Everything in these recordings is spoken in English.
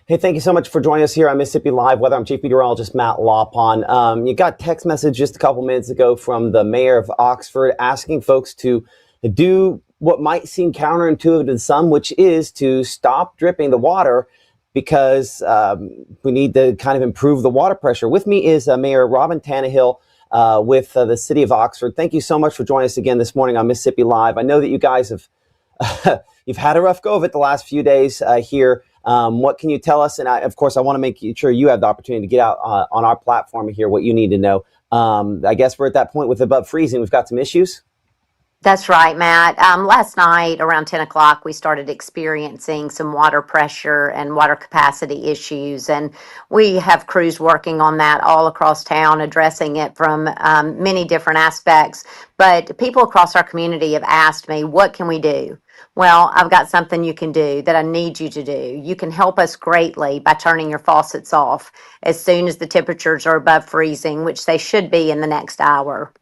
Hey, thank you so much for joining us here on Mississippi Live. Weather, I'm Chief Meteorologist Matt Lawpon. You got text message just a couple minutes ago from the mayor of Oxford asking folks to do what might seem counterintuitive to some, which is to stop dripping the water because we need to kind of improve the water pressure. With me is Mayor Robin Tannehill with the city of Oxford. Thank you so much for joining us again this morning on Mississippi Live. I know that you guys have you've had a rough go of it the last few days here. What can you tell us? And of course, I want to make sure you have the opportunity to get out on our platform and hear what you need to know. I guess we're at that point with above freezing. We've got some issues. That's right, Matt. Last night around 10 o'clock, we started experiencing some water pressure and water capacity issues. And we have crews working on that all across town, addressing it from many different aspects. But people across our community have asked me, what can we do? Well, I've got something you can do that I need you to do. You can help us greatly by turning your faucets off as soon as the temperatures are above freezing, which they should be in the next hour.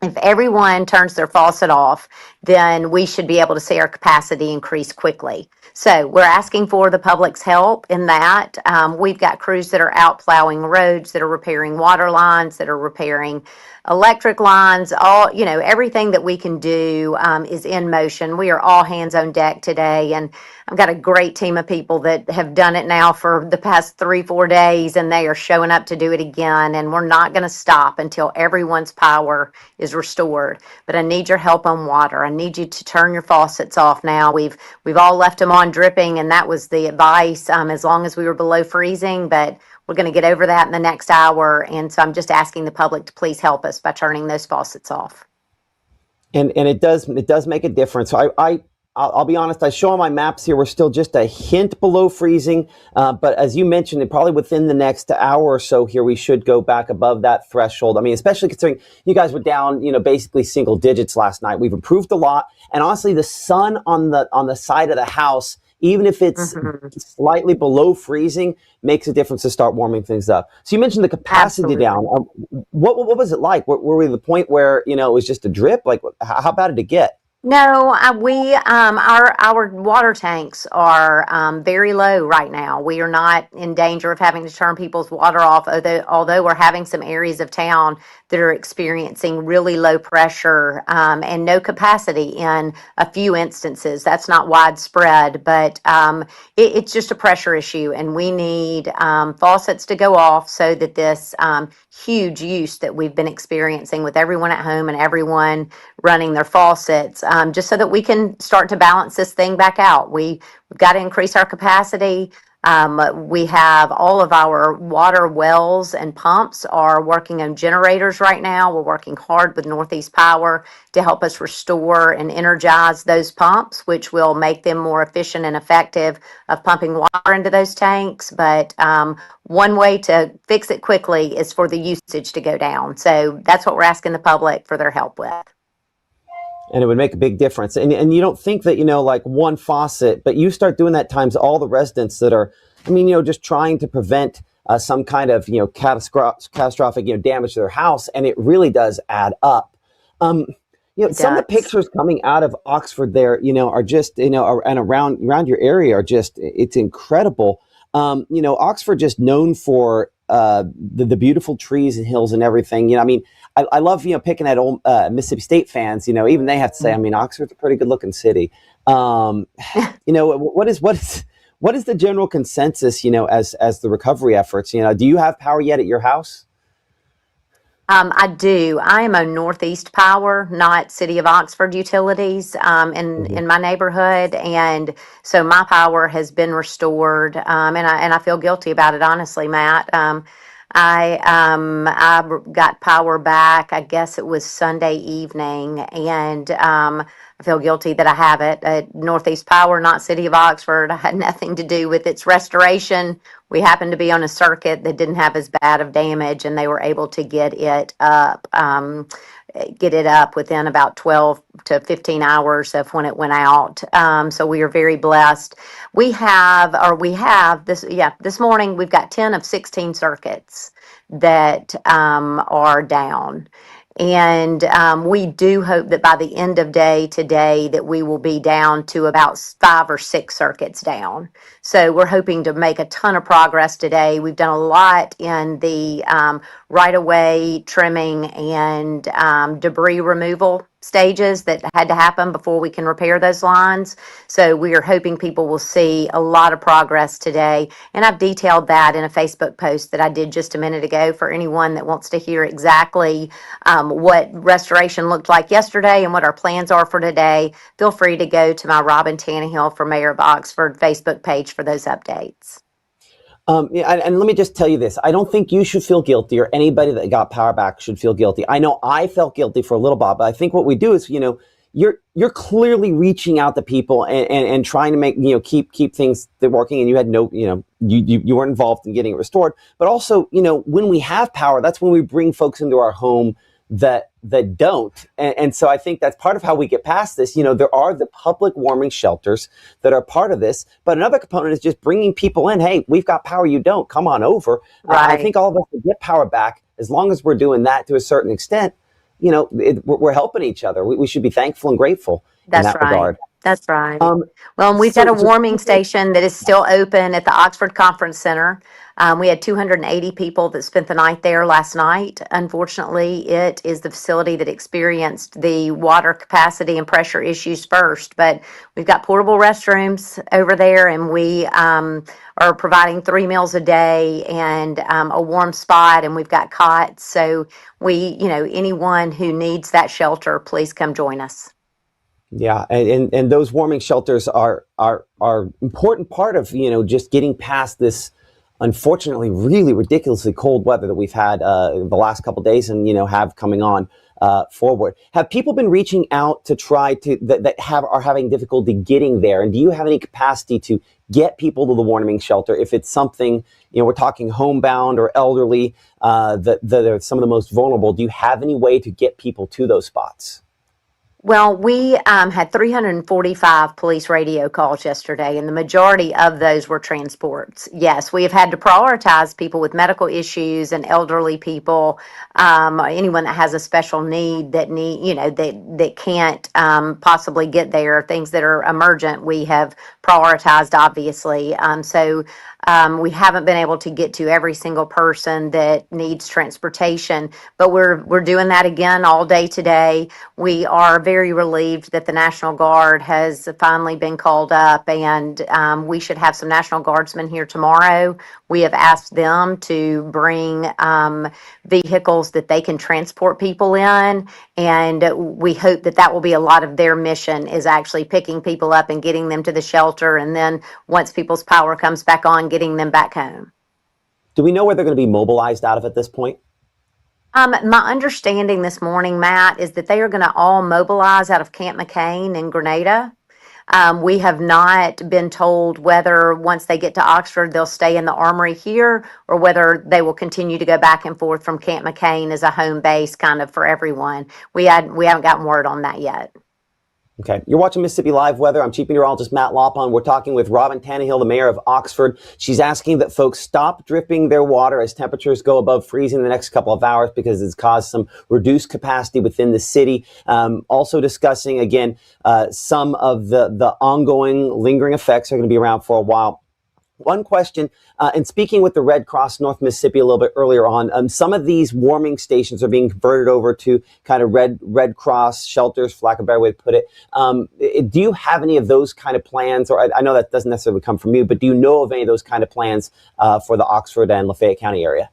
If everyone turns their faucet off, then we should be able to see our capacity increase quickly. So we're asking for the public's help in that. We've got crews that are out plowing roads, that are repairing water lines, that are repairing electric lines. Everything that we can do is in motion. We are all hands on deck today, and I've got a great team of people that have done it now for the past 3-4 days, and they are showing up to do it again. And we're not going to stop until everyone's power is restored. But I need your help on water. I need you to turn your faucets off now. We've all left them on dripping, and that was the advice as long as we were below freezing. But we're going to get over that in the next hour. And so I'm just asking the public to please help us by turning those faucets off. And it does make a difference. So I'll be honest, I show on my maps here, we're still just a hint below freezing. But as you mentioned, it probably within the next hour or so here, we should go back above that threshold. I mean, especially considering you guys were down, basically single digits last night. We've improved a lot. And honestly, the sun on the side of the house, even if it's slightly below freezing, makes a difference to start warming things up. So you mentioned the capacity Absolutely. down. What was it like? Were we at the point where, it was just a drip? Like, how bad did it get? No, our water tanks are very low right now. We are not in danger of having to turn people's water off, although we're having some areas of town that are experiencing really low pressure and no capacity in a few instances. That's not widespread, but it's just a pressure issue, and we need faucets to go off so that this huge use that we've been experiencing with everyone at home and everyone running their faucets, just so that we can start to balance this thing back out. We've got to increase our capacity. We have all of our water wells and pumps are working on generators right now. We're working hard with Northeast Power to help us restore and energize those pumps, which will make them more efficient and effective of pumping water into those tanks. But one way to fix it quickly is for the usage to go down. So that's what we're asking the public for their help with. And it would make a big difference. And you don't think that, like one faucet, but you start doing that times all the residents that are, just trying to prevent some kind of, catastrophic, damage to their house. And it really does add up. Some of the pictures coming out of Oxford there, are just, and around your area are just, it's incredible. Oxford just known for the beautiful trees and hills and everything. I love, picking at old Mississippi State fans, even they have to say, Oxford's a pretty good looking city. What is the general consensus, as the recovery efforts, do you have power yet at your house? I do. I am on Northeast Power, not City of Oxford utilities, in my neighborhood, and so my power has been restored, and I feel guilty about it, honestly, Matt. I got power back. I guess it was Sunday evening, and I feel guilty that I have it. Northeast Power, not City of Oxford. I had nothing to do with its restoration. We happened to be on a circuit that didn't have as bad of damage, and they were able to get it up. Within about 12 to 15 hours of when it went out. So we are very blessed. We have this morning, we've got 10 of 16 circuits that are down. And we do hope that by the end of day today that we will be down to about 5 or 6 circuits down. So we're hoping to make a ton of progress today. We've done a lot in the right-of-way trimming and debris removal stages that had to happen before we can repair those lines. So we are hoping people will see a lot of progress today. And I've detailed that in a Facebook post that I did just a minute ago for anyone that wants to hear exactly what restoration looked like yesterday and what our plans are for today. Feel free to go to my Robin Tannehill for Mayor of Oxford Facebook page for those updates. Yeah, and let me just tell you this. I don't think you should feel guilty, or anybody that got power back should feel guilty. I know I felt guilty for a little while, but I think what we do is, you're clearly reaching out to people and trying to make, keep things working, and you had no, you weren't involved in getting it restored. But also, when we have power, that's when we bring folks into our home that don't. And so I think that's part of how we get past this. There are the public warming shelters that are part of this, but another component is just bringing people in. Hey, we've got power, you don't. Come on over. I Right. think all of us will get power back as long as we're doing that to a certain extent. We're helping each other. We should be thankful and grateful in That's that right. regard. That's right. Um, Well, and we've got so, a so warming station that is still open at the Oxford Conference Center. We had 280 people that spent the night there last night. Unfortunately, it is the facility that experienced the water capacity and pressure issues first. But we've got portable restrooms over there, and we are providing 3 meals a day and a warm spot, and we've got cots. So anyone who needs that shelter, please come join us. Yeah, and those warming shelters are important part of just getting past this unfortunately really ridiculously cold weather that we've had the last couple of days, and have coming on forward. Have people been reaching out to try to that are having difficulty getting there? And do you have any capacity to get people to the warming shelter if it's something we're talking homebound or elderly that are some of the most vulnerable? Do you have any way to get people to those spots? Well, we had 345 police radio calls yesterday, and the majority of those were transports. Yes, we have had to prioritize people with medical issues and elderly people, anyone that has a special need that can't possibly get there, things that are emergent. We have prioritized, obviously. We haven't been able to get to every single person that needs transportation, but we're doing that again all day today. We are very relieved that the National Guard has finally been called up, and we should have some National Guardsmen here tomorrow. We have asked them to bring vehicles that they can transport people in, and we hope that that will be a lot of their mission, is actually picking people up and getting them to the shelter, and then once people's power comes back on, getting them back home. Do we know where they're going to be mobilized out of at this point? My understanding this morning, Matt, is that they are going to all mobilize out of Camp McCain in Grenada. We have not been told whether once they get to Oxford, they'll stay in the armory here, or whether they will continue to go back and forth from Camp McCain as a home base kind of for everyone. We haven't gotten word on that yet. Okay. You're watching Mississippi Live Weather. I'm Chief Meteorologist Matt Lopon. We're talking with Robin Tannehill, the mayor of Oxford. She's asking that folks stop dripping their water as temperatures go above freezing in the next couple of hours, because it's caused some reduced capacity within the city. Also discussing, again, some of the ongoing lingering effects are going to be around for a while. One question, and speaking with the Red Cross North Mississippi a little bit earlier on, some of these warming stations are being converted over to kind of Red Cross shelters, for lack of a better way to put it. Do you have any of those kind of plans? Or I know that doesn't necessarily come from you, but do you know of any of those kind of plans for the Oxford and Lafayette County area?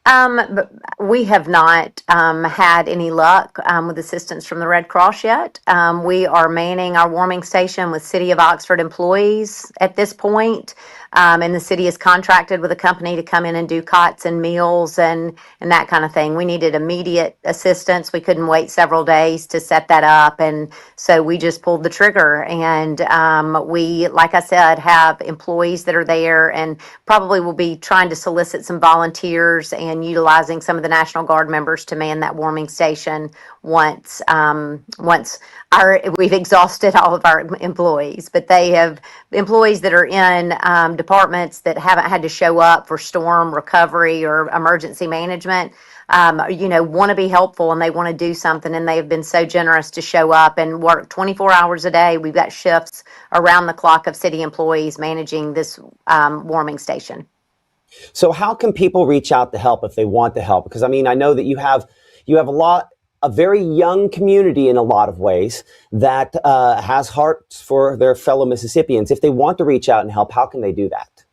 But we have not had any luck with assistance from the Red Cross yet. We are manning our warming station with City of Oxford employees at this point. And the city is contracted with a company to come in and do cots and meals and that kind of thing. We needed immediate assistance. We couldn't wait several days to set that up. And so we just pulled the trigger. And we, like I said, have employees that are there, and probably will be trying to solicit some volunteers and utilizing some of the National Guard members to man that warming station once we've exhausted all of our employees. But they have employees that are in departments that haven't had to show up for storm recovery or emergency management, want to be helpful and they want to do something, and they have been so generous to show up and work 24 hours a day. We've got shifts around the clock of city employees managing this warming station. So how can people reach out to help if they want to help? Because I mean, I know that you have a very young community in a lot of ways that has hearts for their fellow Mississippians. If they want to reach out and help, how can they do that?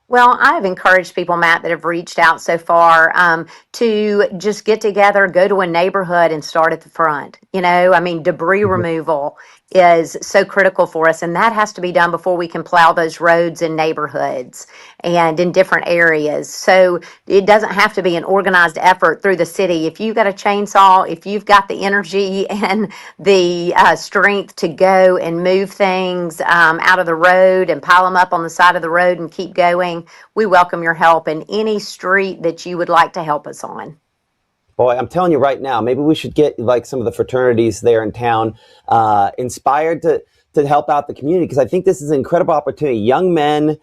Well, I've encouraged people, Matt, that have reached out so far to just get together, go to a neighborhood and start at the front. I mean, debris Mhm. removal is so critical for us, and that has to be done before we can plow those roads in neighborhoods and in different areas. So it doesn't have to be an organized effort through the city. If you've got a chainsaw, if you've got the energy and the strength to go and move things out of the road and pile them up on the side of the road and keep going, we welcome your help in any street that you would like to help us on. Boy, I'm telling you right now, maybe we should get like some of the fraternities there in town inspired to help out the community, because I think this is an incredible opportunity. Young men,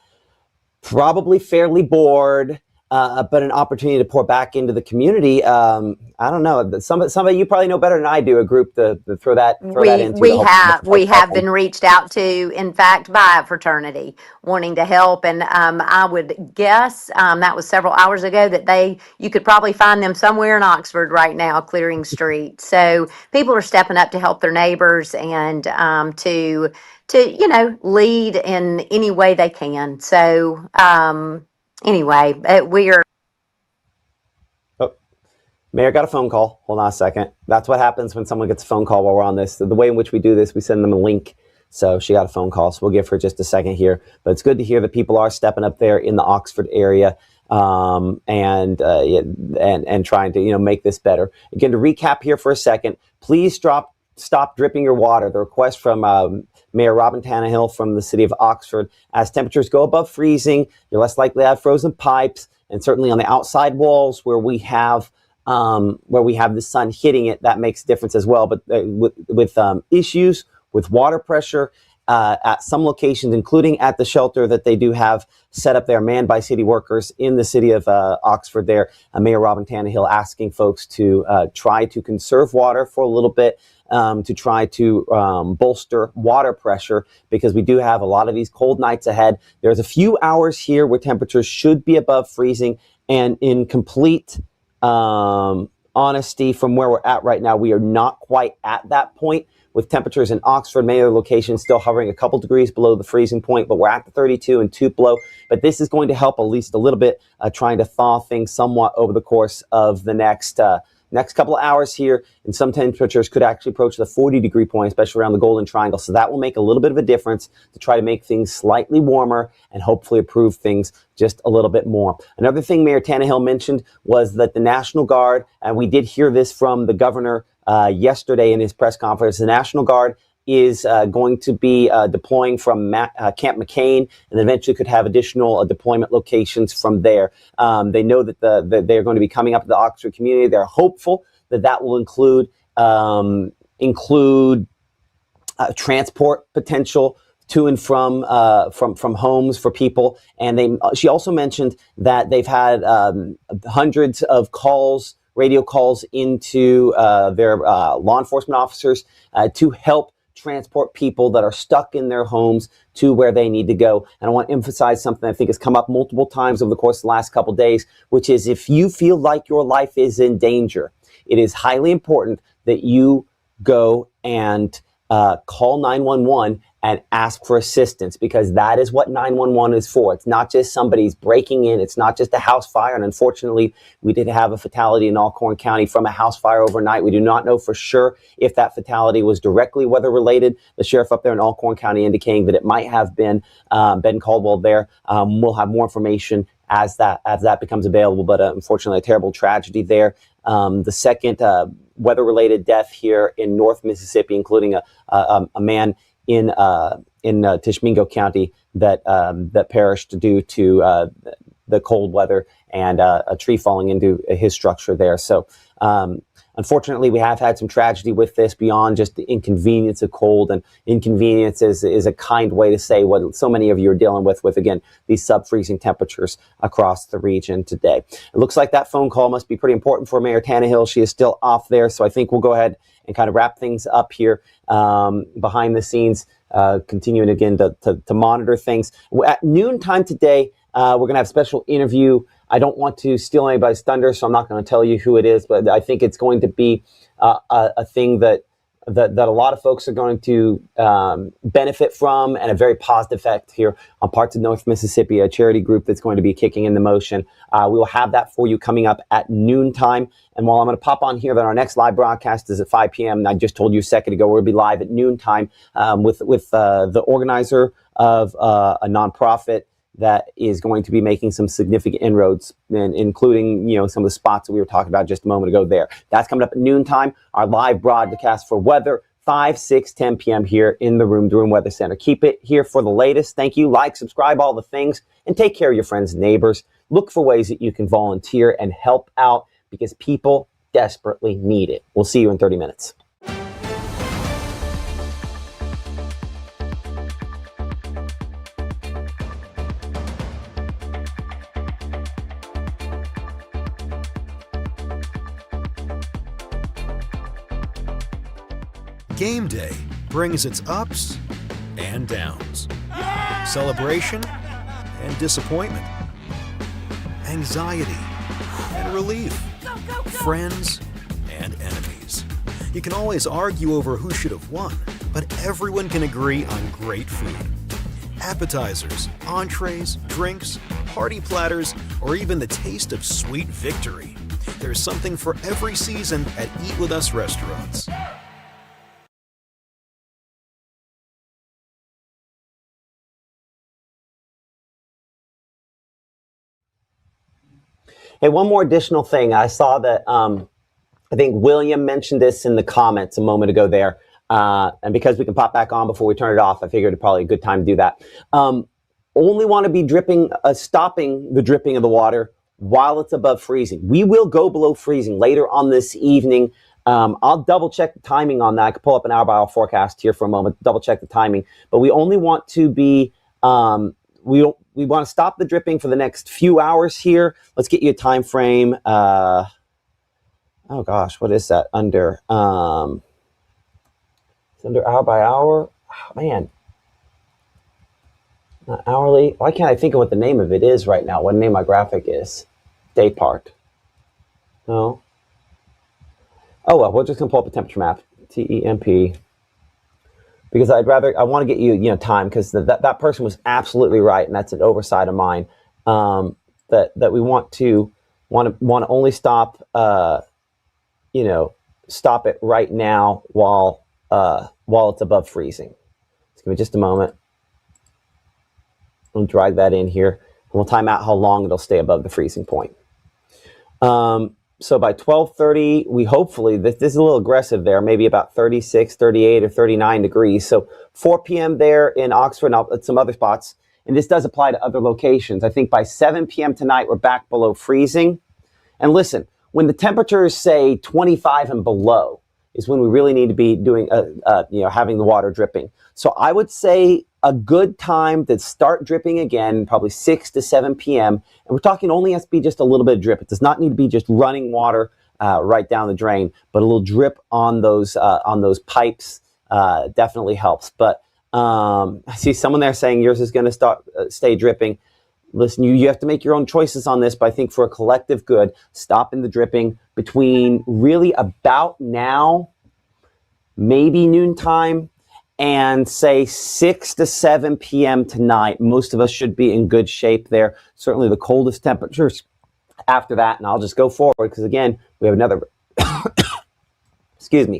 probably fairly bored, but an opportunity to pour back into the community. I don't know. Somebody you probably know better than I do. A group to throw that We into we to help have we help have them. been reached out to, in fact, by a fraternity wanting to help, and I would guess that was several hours ago that you could probably find them somewhere in Oxford right now clearing streets. So people are stepping up to help their neighbors and to lead in any way they can. So anyway, we are. Oh, Mayor got a phone call. Hold on a second. That's what happens when someone gets a phone call while we're on this. The way in which we do this, we send them a link. So she got a phone call. So we'll give her just a second here. But it's good to hear that people are stepping up there in the Oxford area and trying to make this better. Again, to recap here for a second, please stop dripping your water. The request from Mayor Robin Tannehill from the city of Oxford: as temperatures go above freezing, you're less likely to have frozen pipes, and certainly on the outside walls where we have the sun hitting it, that makes a difference as well. But with issues with water pressure at some locations, including at the shelter that they do have set up there, manned by city workers in the city of Oxford there, Mayor Robin Tannehill asking folks to try to conserve water for a little bit, to try to bolster water pressure, because we do have a lot of these cold nights ahead. There's a few hours here where temperatures should be above freezing, and in complete honesty, from where we're at right now, we are not quite at that point, with temperatures in Oxford, many other locations still hovering a couple degrees below the freezing point, but we're at the 32 and Tupelo. But this is going to help at least a little bit, trying to thaw things somewhat over the course of the next couple of hours here. And some temperatures could actually approach the 40-degree point, especially around the Golden Triangle. So that will make a little bit of a difference to try to make things slightly warmer and hopefully improve things just a little bit more. Another thing Mayor Tannehill mentioned was that the National Guard, and we did hear this from the governor yesterday in his press conference, the National Guard is going to be deploying from Camp McCain, and eventually could have additional deployment locations from there. They know that they're going to be coming up to the Oxford community. They're hopeful that that will include transport potential to and from homes for people. And she also mentioned that they've had hundreds of radio calls into their law enforcement officers to help transport people that are stuck in their homes to where they need to go. And I want to emphasize something I think has come up multiple times over the course of the last couple of days, which is, if you feel like your life is in danger, it is highly important that you go and call 911 and ask for assistance, because that is what 911 is for. It's not just somebody's breaking in. It's not just a house fire. And unfortunately, we did have a fatality in Alcorn County from a house fire overnight. We do not know for sure if that fatality was directly weather related. The sheriff up there in Alcorn County indicating that it might have been Ben Caldwell there. We'll have more information as that becomes available. But unfortunately, a terrible tragedy there. The second weather-related death here in North Mississippi, including a man in Tishomingo County that perished due to the cold weather and a tree falling into his structure there. So Unfortunately, we have had some tragedy with this beyond just the inconvenience of cold, and inconvenience is a kind way to say what so many of you are dealing with again, these sub-freezing temperatures across the region today. It looks like that phone call must be pretty important for Mayor Tannehill. She is still off there, so I think we'll go ahead and kind of wrap things up here behind the scenes, continuing again to monitor things. At noontime today, we're going to have a special interview. I don't want to steal anybody's thunder, so I'm not going to tell you who it is, but I think it's going to be a thing that a lot of folks are going to benefit from, and a very positive effect here on parts of North Mississippi, a charity group that's going to be kicking in the motion. We will have that for you coming up at noontime. And while I'm going to pop on here that our next live broadcast is at 5 p.m., I just told you a second ago we'll be live at noontime with the organizer of a nonprofit that is going to be making some significant inroads, including, some of the spots that we were talking about just a moment ago there. That's coming up at noontime. Our live broadcast for weather, 5, 6, 10 p.m. here in the Room Weather Center. Keep it here for the latest. Thank you. Like, subscribe, all the things, and take care of your friends and neighbors. Look for ways that you can volunteer and help out, because people desperately need it. We'll see you in 30 minutes. Game day brings its ups and downs, celebration and disappointment, anxiety and relief, friends and enemies. You can always argue over who should have won, but everyone can agree on great food. Appetizers, entrees, drinks, party platters, or even the taste of sweet victory. There's something for every season at Eat With Us restaurants. Hey, one more additional thing. I saw that I think William mentioned this in the comments a moment ago there. And because we can pop back on before we turn it off, I figured it's probably a good time to do that. Only want to be stopping the dripping of the water while it's above freezing. We will go below freezing later on this evening. I'll double check the timing on that. I could pull up an hour-by-hour forecast here for a moment, double check the timing. But we only want to be, we want to stop the dripping for the next few hours here. Let's get you a time frame. Oh gosh, what is that under? It's under hour by hour. Oh, man, not hourly. Why can't I think of what the name of it is right now? What the name of my graphic is? Day part. No. Oh well, we're just gonna pull up a temperature map. TEMP. Because I want to get you, time, because that person was absolutely right, and that's an oversight of mine. That we want to only stop, stop it right now while it's above freezing. Just give me just a moment. I'll drag that in here, and we'll time out how long it'll stay above the freezing point. So by 12:30, we hopefully, this is a little aggressive there, maybe about 36, 38, or 39 degrees. So 4 p.m. there in Oxford and at some other spots. And this does apply to other locations. I think by 7 p.m. tonight, we're back below freezing. And listen, when the temperatures say 25 and below is when we really need to be doing, having the water dripping. So I would say a good time to start dripping again, probably 6 to 7 p.m. And we're talking only has to be just a little bit of drip. It does not need to be just running water right down the drain, but a little drip on those pipes definitely helps. But I see someone there saying yours is going to stay dripping. Listen, you have to make your own choices on this, but I think for a collective good, stopping the dripping between really about now, maybe noontime, and say 6 to 7 p.m. tonight. Most of us should be in good shape there. Certainly the coldest temperatures after that. And I'll just go forward because, again, we have another, another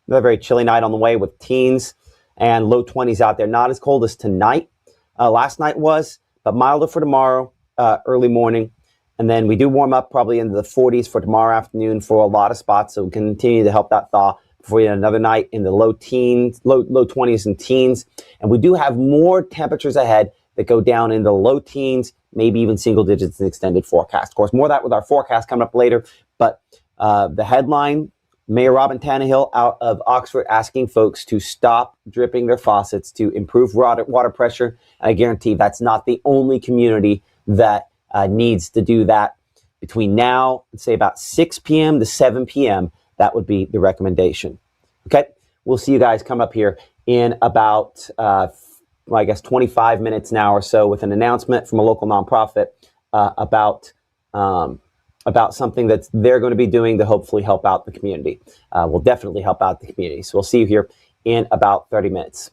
very chilly night on the way with teens and low 20s out there. Not as cold as tonight. Last night was, but milder for tomorrow, early morning. And then we do warm up probably into the 40s for tomorrow afternoon for a lot of spots. So we continue to help that thaw before you have another night in the low 20s and teens. And we do have more temperatures ahead that go down in the low teens, maybe even single digits in extended forecast. Of course, more of that with our forecast coming up later. But the headline, Mayor Robin Tannehill out of Oxford asking folks to stop dripping their faucets to improve water pressure. And I guarantee that's not the only community that needs to do that. Between now and say about 6 p.m. to 7 p.m., that would be the recommendation. Okay, we'll see you guys come up here in about, I guess, 25 minutes now or so with an announcement from a local nonprofit about something that they're going to be doing to hopefully help out the community. Will definitely help out the community. So we'll see you here in about 30 minutes.